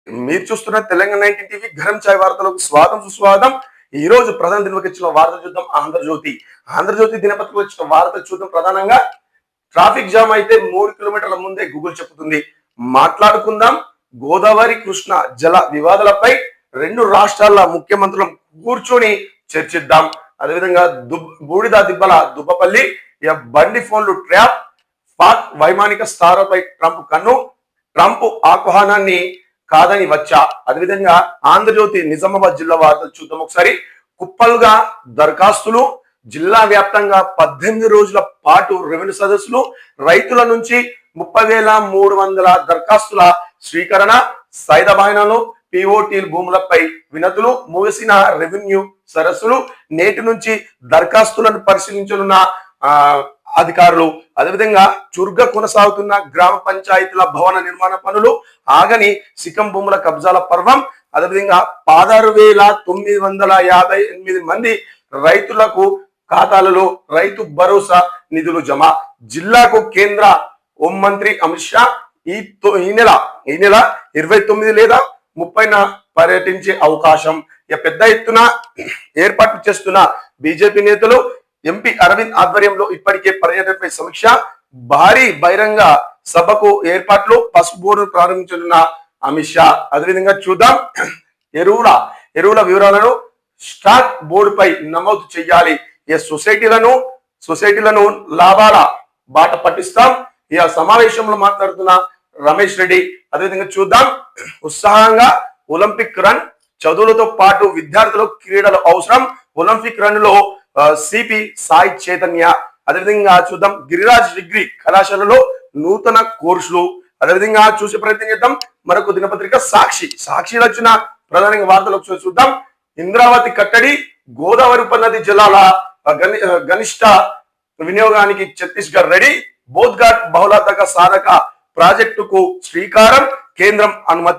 మీరు చూస్తున్న తెలంగాణ 19 టీవీ గరం ఛాయ్ వార్తలకు స్వాగతం సుస్వాగతం. ఈ రోజు ప్రధాన దినపత్రిక ఇచ్చిన వార్తలు చూద్దాం. ఆంధ్రజ్యోతి దినపత్రికలో ఇచ్చిన వార్తలు చూద్దాం. ప్రధానంగా ట్రాఫిక్ జామ్ అయితే 3 కిలోమీటర్ల ముందే గూగుల్ చెబుతుంది. మాట్లాడుకుందాం. గోదావరి కృష్ణ జల వివాదాలపై రెండు రాష్ట్రాల ముఖ్యమంత్రులు కూర్చొని చర్చిద్దాం. అదేవిధంగా బూడిద దిబ్బల దుబ్బపల్లి బండి ఫోన్లు ట్రాప్, పాక్ వైమానిక స్థారపై ట్రంప్ కన్ను, ట్రంప్ ఆహ్వానాన్ని కాదని వచ్చా. అదేవిధంగా ఆంధ్రజ్యోతి నిజామాబాద్ జిల్లా వార్తలు చూద్దాం ఒకసారి. కుప్పలుగా దరఖాస్తులు, జిల్లా వ్యాప్తంగా 18 రోజుల పాటు రెవెన్యూ సదస్సులు, రైతుల నుంచి 30,300 దరఖాస్తుల స్వీకరణ, సైదాబాయినాలు పిఓటీ భూములపై వినతులు, ముగిసిన రెవెన్యూ సదస్సులు, నేటి నుంచి దరఖాస్తులను పరిశీలించనున్న అధికారులు. అదేవిధంగా చురుగ్గా కొనసాగుతున్న గ్రామ పంచాయతీల భవన నిర్మాణ పనులు, ఆగని సికం భూముల కబ్జాల పర్వం. అదేవిధంగా 16,958 మంది రైతులకు ఖాతాలలో రైతు భరోసా నిధులు జమ. జిల్లాకు కేంద్ర హోంమంత్రి అమిత్ షా ఈ నెల 29 లేదా 30న పర్యటించే అవకాశం. పెద్ద ఎత్తున ఏర్పాట్లు చేస్తున్న బీజేపీ నేతలు. ఎంపీ అరవింద్ ఆధ్వర్యంలో ఇప్పటికే పర్యటనపై సమీక్ష, భారీ బహిరంగ సభకు ఏర్పాట్లు, పసుపు బోర్డు ప్రారంభించనున్న అమిత్ షా. అదేవిధంగా చూద్దాం. ఎరువుల వివరాలను స్టాక్ బోర్డుపై నమోదు చేయాలి. సొసైటీలను లాభాల బాట పట్టిస్తాం. ఈ సమావేశంలో మాట్లాడుతున్న రమేష్ రెడ్డి. అదేవిధంగా చూద్దాం. ఉత్సాహంగా ఒలింపిక్ రన్, చదువులతో పాటు విద్యార్థులు క్రీడలు అవసరం. ఒలింపిక్ రన్ లో సిపి సాయి చైతన్య. అదేవిధంగా చూద్దాం. గిరిరాజ్ డిగ్రీ కళాశాలలో నూతన కోర్సులు. అదేవిధంగా చూసే ప్రయత్నం చేద్దాం. మరొక దినపత్రిక సాక్షిలో వచ్చిన ప్రధానంగా వార్తలు ఒకసారి చూద్దాం. ఇంద్రావతి కట్టడి, గోదావరి ఉపనది జలాల గనిష్ట వినియోగానికి ఛత్తీస్గఢ్ రెడీ. బోధ్ఘాట్ బహుళార్థక సాధక ప్రాజెక్టుకు శ్రీకారం, కేంద్రం అనుమతి.